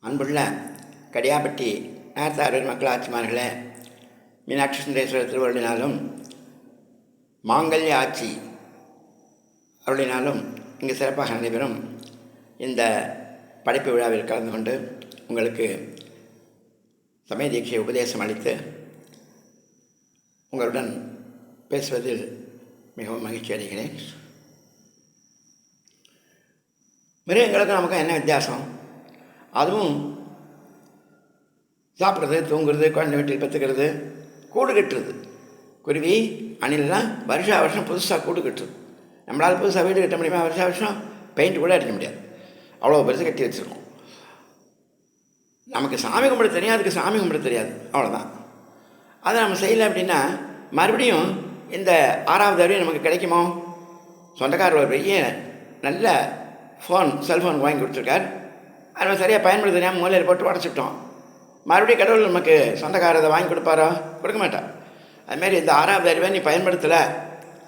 அன்புள்ள கடியாப்பட்டி நேர்த்தாரூர் மக்களாட்சிமார்களே, மீனாட்சி சுந்தரேஸ்வரர் திருவருளினாலும் மாங்கல்ய ஆட்சி அருளினாலும் இங்கு சிறப்பாக நடைபெறும் இந்த படைப்பு விழாவில் கலந்து கொண்டு உங்களுக்கு சமய தீட்சை உபதேசம் அளித்து உங்களுடன் பேசுவதில் மிகவும் மகிழ்ச்சி அடைகிறேன். மிருகங்களுக்கு நமக்கு என்ன வித்தியாசம்? அதுவும் சாப்பிட்றது, தூங்குறது, குழந்தை வீட்டில் பெற்றுக்கிறது, கூடு கட்டுறது. குருவி, அணிலெலாம் வருஷம் புதுசாக கூடு கட்டுறது. நம்மளால் புதுசாக வீடு கட்ட முடியுமா? வருஷம் பெயிண்ட் கூட அடிக்க முடியாது, அவ்வளோ பெருசு கட்டி வச்சுருக்கோம். நமக்கு சாமி கும்பிட தெரியாது, அதுக்கு சாமி கும்பிட தெரியாது, அவ்வளோதான். அதை நம்ம செய்யலை அப்படின்னா மறுபடியும் இந்த 6வது அறிவு நமக்கு கிடைக்குமோ? சொந்தக்காரர் ஒரு பெரிய நல்ல செல்ஃபோன் வாங்கி கொடுத்துருக்கார். அதை நம்ம சரியாக பயன்படுத்த தெரியாமல் மூலையில் போட்டு உடச்சிட்டோம். மறுபடியும் கடவுள் நமக்கு சொந்தக்காரரை வாங்கி கொடுப்பாரோ? கொடுக்க மாட்டார். அதுமாரி இந்த 6வது அறிவை நீ பயன்படுத்தலை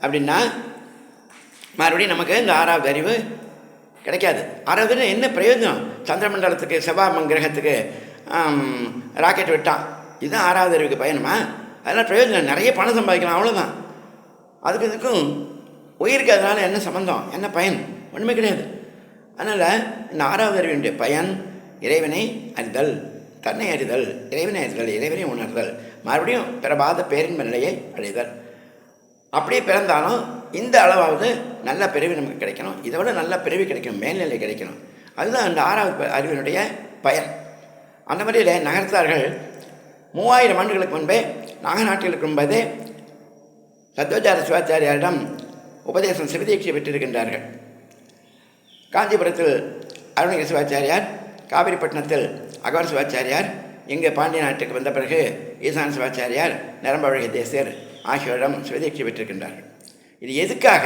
அப்படின்னா மறுபடியும் நமக்கு இந்த 6வது அறிவு கிடைக்காது. 6வது என்ன பிரயோஜனம்? சந்திரமண்டலத்துக்கு, செவ்வாய் கிரகத்துக்கு ராக்கெட் விட்டான், இதுதான் 6வது அறிவுக்கு பயணமா? அதெல்லாம் பிரயோஜனம், நிறைய பணம் சம்பாதிக்கலாம், அவ்வளோதான். அதுக்கு இதுக்கும் உயிருக்கு அதனால் என்ன சம்பந்தம், என்ன பயன்? ஒன்றுமே கிடையாது. அதனால் இந்த 6வது அறிவினுடைய பயன் இறைவனை அறிதல், தன்னை அறிதல், இறைவனை அறிதல், இறைவனை உணர்தல், மறுபடியும் பிரபாத பேரின்ப நிலையை அடைதல். அப்படியே பிறந்தாலும் இந்த அளவாவது நல்ல பிறவி நமக்கு கிடைக்கணும், இதை விட நல்ல பிறவி கிடைக்கணும், மேல்நிலை கிடைக்கணும். அதுதான் அந்த 6வது அறிவினுடைய பயன். அந்த முறையில் நகரத்தார்கள் 3000 ஆண்டுகளுக்கு முன்பே நாகநாட்டில் இருக்கும்போதே சத்வஜார சிவாச்சாரியாரிடம் உபதேசம் சிவதீட்சை பெற்றிருக்கின்றார்கள். காஞ்சிபுரத்தில் அருணகிரி சிவாச்சாரியார், காவிரிப்பட்டினத்தில் அகவர சிவாச்சாரியார், இங்கே பாண்டிய நாட்டுக்கு வந்த பிறகு ஈசான சிவாச்சாரியார், நரம்பழகிய தேசியர் ஆகியோரிடம் சிவதீட்சை பெற்றிருக்கின்றார்கள். இது எதுக்காக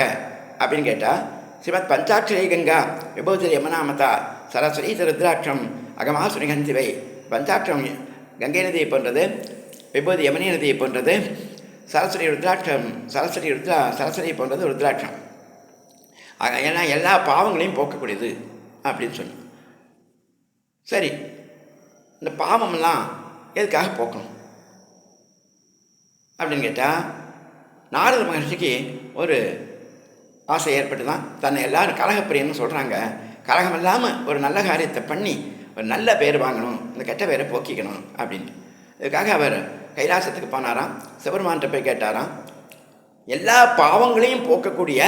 அப்படின்னு கேட்டால், ஸ்ரீமத் பஞ்சாட்சரி கங்கா விபூதி யமுனாமதா சரஸ்வதி ருத்ராட்சம் அகமாசுரி கந்திவை. பஞ்சாட்சம் கங்கை நதியை போன்றது, விபூதி யமுனை நதியை போன்றது, சரஸ்வதி போன்றது ருத்ராட்சம். ஏன்னா எல்லா பாவங்களையும் போக்கக்கூடியது அப்படின்னு சொன்னோம். சரி, இந்த பாவமெல்லாம் எதுக்காக போக்கணும் அப்படின்னு கேட்டால், நாரத மகர்ஷிக்கு ஒரு ஆசை ஏற்பட்டு தான் தன்னை எல்லோரும் கலகப்பிரியன்னு சொல்கிறாங்க. கலகம் இல்லாமல் ஒரு நல்ல காரியத்தை பண்ணி ஒரு நல்ல பேர் வாங்கணும், இந்த கெட்ட பேரை போக்கிக்கணும் அப்படின்னு. இதுக்காக அவர் கைலாசத்துக்கு போனாராம். சிவபெருமான்கிட்ட போய் கேட்டாராம், எல்லா பாவங்களையும் போக்கக்கூடிய,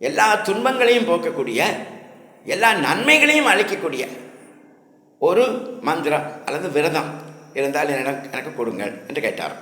எல்லா துன்பங்களையும் போக்கக்கூடிய, எல்லா நன்மைகளையும் அளிக்கக்கூடிய ஒரு மந்திரம் அல்லது விரதம் இருந்தால் எனக்கு கொடுங்கள் என்று கேட்டார்.